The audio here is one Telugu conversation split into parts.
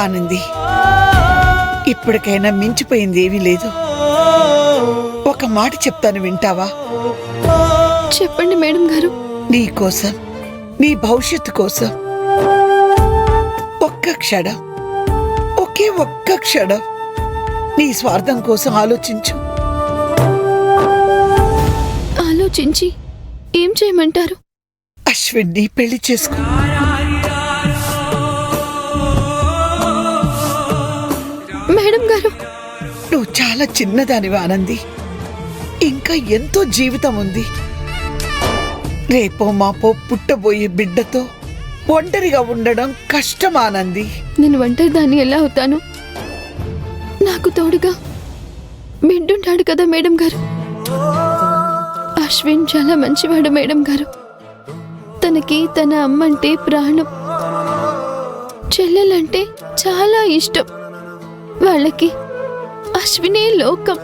ఆనంది, ఇప్పటికైనా మించిపోయింది ఏమీ లేదు. ఒక మాట చెప్తాను, వింటావా? చెప్పండి మేడం గారు. నీ కోసం, నీ భవిష్యత్తు కోసం ఒక్క క్షణం, ఒకే ఒక్క క్షణం నీ స్వార్థం కోసం ఆలోచించు. ఆలోచించి ఏం చేయమంటారు? అశ్విన్ని పెళ్లి చేసుకో. మేడం గారు, నువ్వు చాలా చిన్నదానివి ఆనంది. ఇంకా ఎంతో జీవితం ఉంది. రేపో మాపో పుట్టబోయే బిడ్డతో ఒంటరిగా ఉండడం కష్టం ఆనంది. నేను ఒంటరి దాన్ని ఎలా అవుతాను? నాకు తోడుగా బిడ్డుంటాడు కదా మేడం గారు. అశ్విన్ చాలా మంచివాడు మేడం గారు. తనకి తన అమ్మంటే ప్రాణం, చెల్లెలంటే చాలా ఇష్టం. వాళ్ళకి అశ్వినే లోకం.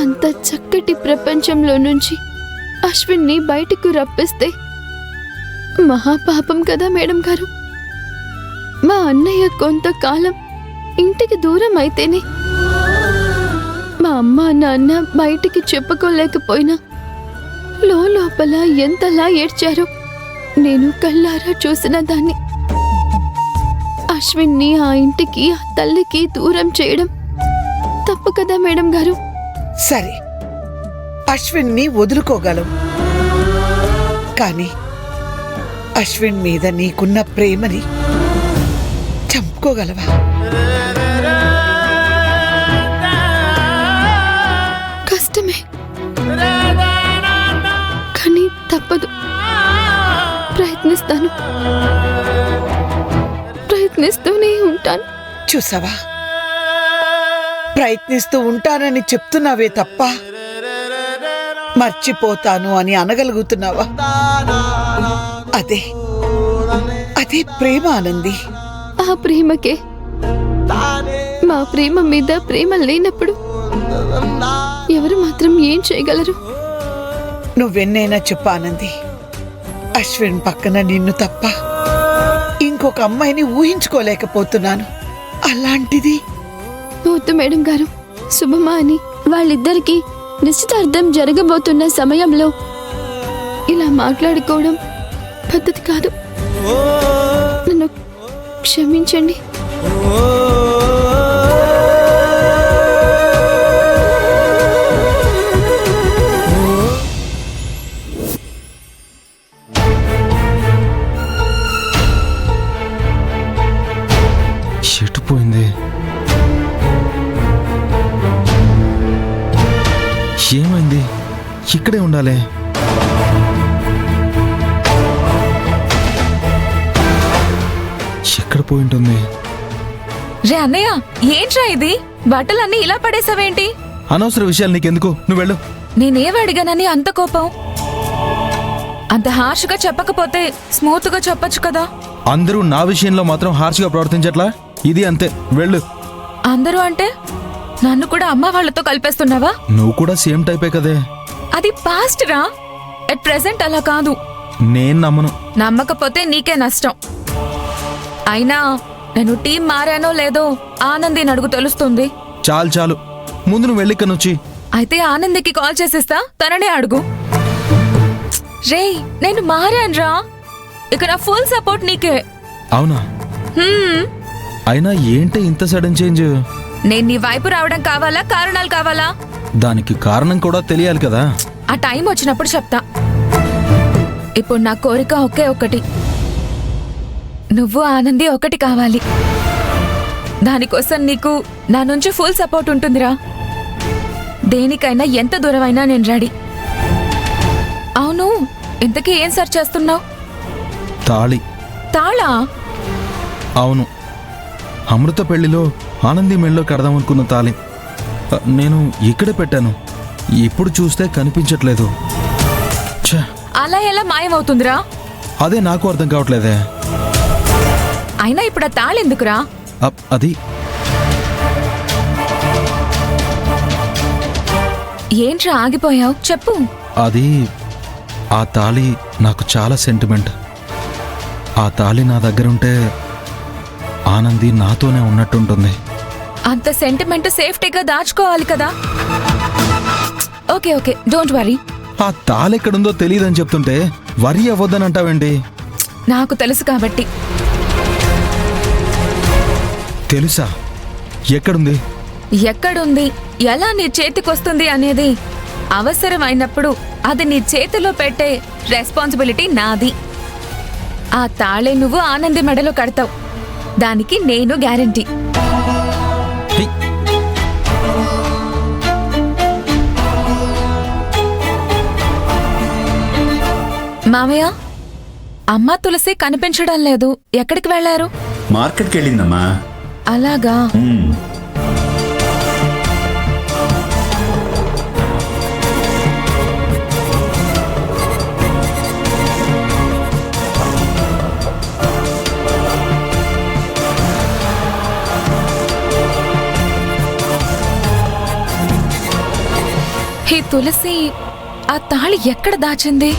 అంత చక్కటి ప్రపంచంలో నుంచి అశ్విన్ని బయటకు రప్పిస్తే మహాపాపం కదా మేడం గారు. మా అన్నయ్య కొంతకాలం ఇంటికి దూరం అయితేనే మా అమ్మ నాన్న బయటికి చెప్పుకోలేకపోయినా లోపల ఎంతలా ఏడ్చారో నేను కళ్ళారా చూసిన దాన్ని. అశ్విన్ని ఆ ఇంటికి, ఆ తల్లికి దూరం చేయడం తప్పు కదా మేడం గారు. సరే, అశ్విన్ని వదులుకోగలవు, కానీ అశ్విన్ మీద నీకున్న ప్రేమని చంపుకోగలవా? కష్టమే, కానీ తప్పదు. ప్రయత్నిస్తాను, ప్రయత్నిస్తూనే ఉంటాను. చూసావా, ప్రయత్నిస్తూ ఉంటానని చెప్తున్నావే తప్ప మర్చిపోతాను అని అనగలుగుతున్నావా? అదే అదే ప్రేమ ఆనంది. ఆ ప్రేమకే మా ప్రేమ మీద ప్రేమ లేనప్పుడు ఎవరు మాత్రం ఏం చేయగలరు? నువ్వెన్నైనా చెప్పు ఆనంది, అశ్విన్ పక్కన నిన్ను తప్ప ఇంకొక అమ్మాయిని ఊహించుకోలేకపోతున్నాను. అలాంటిది వద్దు మేడం గారు. శుభమా అని వాళ్ళిద్దరికి నిశ్చితార్థం జరగబోతున్న సమయంలో ఇలా మాట్లాడుకోవడం పద్ధతి కాదు. నన్ను క్షమించండి. చెట్టుపోయింది. ఏమైంది? ఇక్కడే ఉండాలి. ఎక్కడ పోయి ఉంటుంది? రే అన్నయ్య, ఏంట్రా ఇది? బట్టలన్నీ ఇలా పడేసావేంటి? అనవసర విషయాలు నీకెందుకు, నువ్వు వెళ్ళు. నేనేవడిగానని అంత కోపం? అంత హార్ష్గా చెప్పకపోతే స్మూత్ గా చెప్పొచ్చు కదా. అందరూ నా విషయంలో మాత్రం హార్ష్గా ప్రవర్తించట్లా? ఇది అంతే, వెళ్ళు. అందరూ అంటే నన్ను కూడా అమ్మ వాళ్ళతో కలిపేస్తున్నావా? నువ్వు కూడా సేమ్ టైపే కదే. అది పాస్ట్ రా, ఎట్ ప్రెసెంట్ అలా కాదు. నేను నమ్మను. నమ్మకపోతే నీకే నష్టం. అయినా నేను టీం మారానో లేదో ఆనందిని అడుగు తెలుస్తుంది. చాలు చాలు, ముందు నువ్వు వెళ్ళిక్కనొచ్చి. అయితే ఆనందికి కాల్ చేసిస్తా, తననే అడుగు. రే, నేను మారాన్రా, ఇక నా ఫుల్ సపోర్ట్ నీకే. అవునా? అయినా ఏంటి ఇంత సడన్ చేంజ్? నేను నీ వైపు రావడం కావాలా, కారణాలు కావాలా? దానికి కారణం కూడా తెలియాలి కదా. ఆ టైం వచ్చినప్పుడు చెప్తా. ఇప్పుడు నా కోరిక ఒకే ఒకటి, నువ్వు ఆనంది ఒకటి కావాలి. దానికోసం నీకు నా నుంచి ఫుల్ సపోర్ట్ ఉంటుందిరా. దేనికైనా ఎంత దూరమైనా నేను రెడీ. అవును, ఇంతకీ ఏం సర్చ్ చేస్తున్నావు? తాళి. తాళా? అవును, అమృత పెళ్లిలో ఆనంది మెళ్ళో కడదామనుకున్న తాళి నేను ఇక్కడే పెట్టాను. ఇప్పుడు చూస్తే కనిపించట్లేదు. అలా ఎలా మాయమవుతుందిరా? అదే నాకు అర్థం కావట్లేదే. అయినా ఇప్పుడు ఆ తాళి ఎందుకురా? అది ఏంట్రా ఆగిపోయావు? చెప్పు. అది ఆ తాళి నాకు చాలా సెంటిమెంట్. ఆ తాళి నా దగ్గర ఉంటే ఆనంది నాతోనే ఉన్నట్టుంటుంది. అంత సెంటిమెంట్ సేఫ్టీగా దాచుకోవాలి కదా. Okay okay, don't worry. ఆ తాళెక్కడుందో తెలియదని చెప్తుంటే వరి అవ్వద్దని అంటావేంటి? నాకు తెలుసు కాబట్టి. తెలుసా? ఎక్కడుంది? ఎక్కడుంది, ఎలా నీ చేతికొస్తుంది అనేది అవసరమైనప్పుడు అది నీ చేతిలో పెట్టే రెస్పాన్సిబిలిటీ నాది. ఆ తాళే నువ్వు ఆనంది మెడలో కడతావు, దానికి నేను గ్యారంటీ. హై, మామయ్య, అమ్మ తులసి కనిపించడం లేదు, ఎక్కడికి వెళ్లారు? మార్కెట్కి వెళ్ళిందమ్మా. అలాగా. ఉమ్. ఈ తులసి ఆ తాళి ఎక్కడ దాచింది?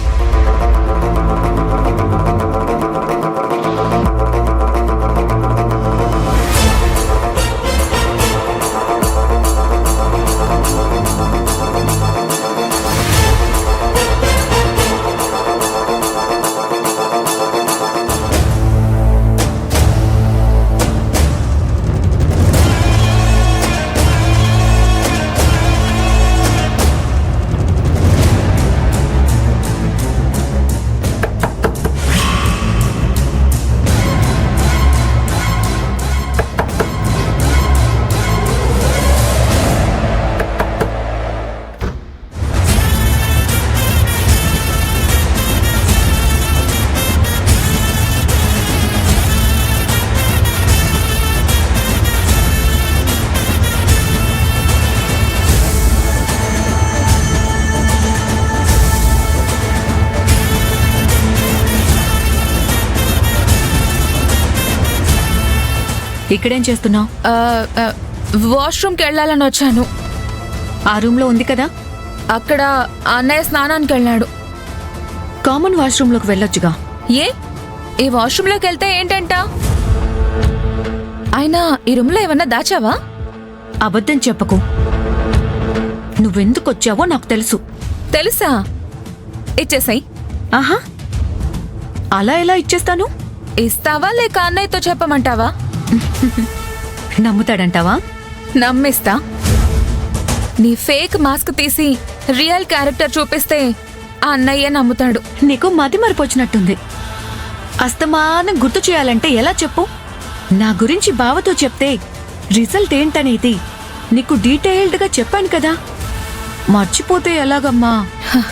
ఇక్కడేం చేస్తున్నావు? వాష్రూమ్కి వెళ్ళాలని వచ్చాను. ఆ రూమ్లో ఉంది కదా. అక్కడ అన్నయ్య స్నానానికి వెళ్ళాడు. కామన్ వాష్రూమ్లోకి వెళ్ళొచ్చుగా. ఏ, ఈ వాష్రూమ్లోకి వెళ్తే ఏంటంట? అయినా ఈ రూమ్లో ఏమన్నా దాచావా? అబద్ధం చెప్పకు. నువ్వెందుకు వచ్చావో నాకు తెలుసు. తెలుసా? ఇచ్చేసాయి. ఆహా, అలా ఎలా ఇచ్చేస్తాను? ఇస్తావా లేక అన్నయ్యతో చెప్పమంటావా? నమ్ముతాడంటావా? నమ్మిస్తా. నీ ఫేక్ మాస్క్ తీసి రియల్ క్యారెక్టర్ చూపిస్తే ఆ అన్నయ్య నమ్ముతాడు. నీకు మతి మరిపొచ్చినట్టుంది. అస్తమానం గుర్తు చేయాలంటే ఎలా చెప్పు? నా గురించి బావతో చెప్తే రిజల్ట్ ఏంటనేది నీకు డీటెయిల్డ్గా చెప్పాను కదా. మర్చిపోతే ఎలాగమ్మా? హ,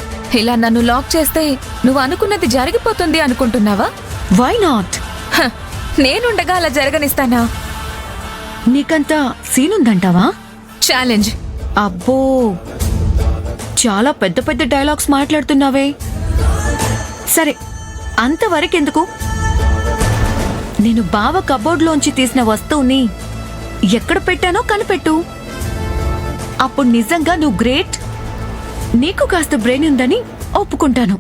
ఇలా నన్ను లాక్ చేస్తే నువ్వు అనుకున్నది జరిగిపోతుంది అనుకుంటున్నావా? Why not? హ, నేనుండగా అలా జరగనిస్తానా? నీకంత సీనుందంటావా? ఛాలెంజ్. అబ్బో, చాలా పెద్ద పెద్ద డైలాగ్స్ మాట్లాడుతున్నావే. సరే, అంతవరకెందుకు? నేను బావ కబోర్డ్లోంచి తీసిన వస్తువుని ఎక్కడ పెట్టానో కనిపెట్టు. అప్పుడు నిజంగా నువ్వు గ్రేట్, నీకు కాస్త బ్రెయిన్ ఉందని ఒప్పుకుంటాను.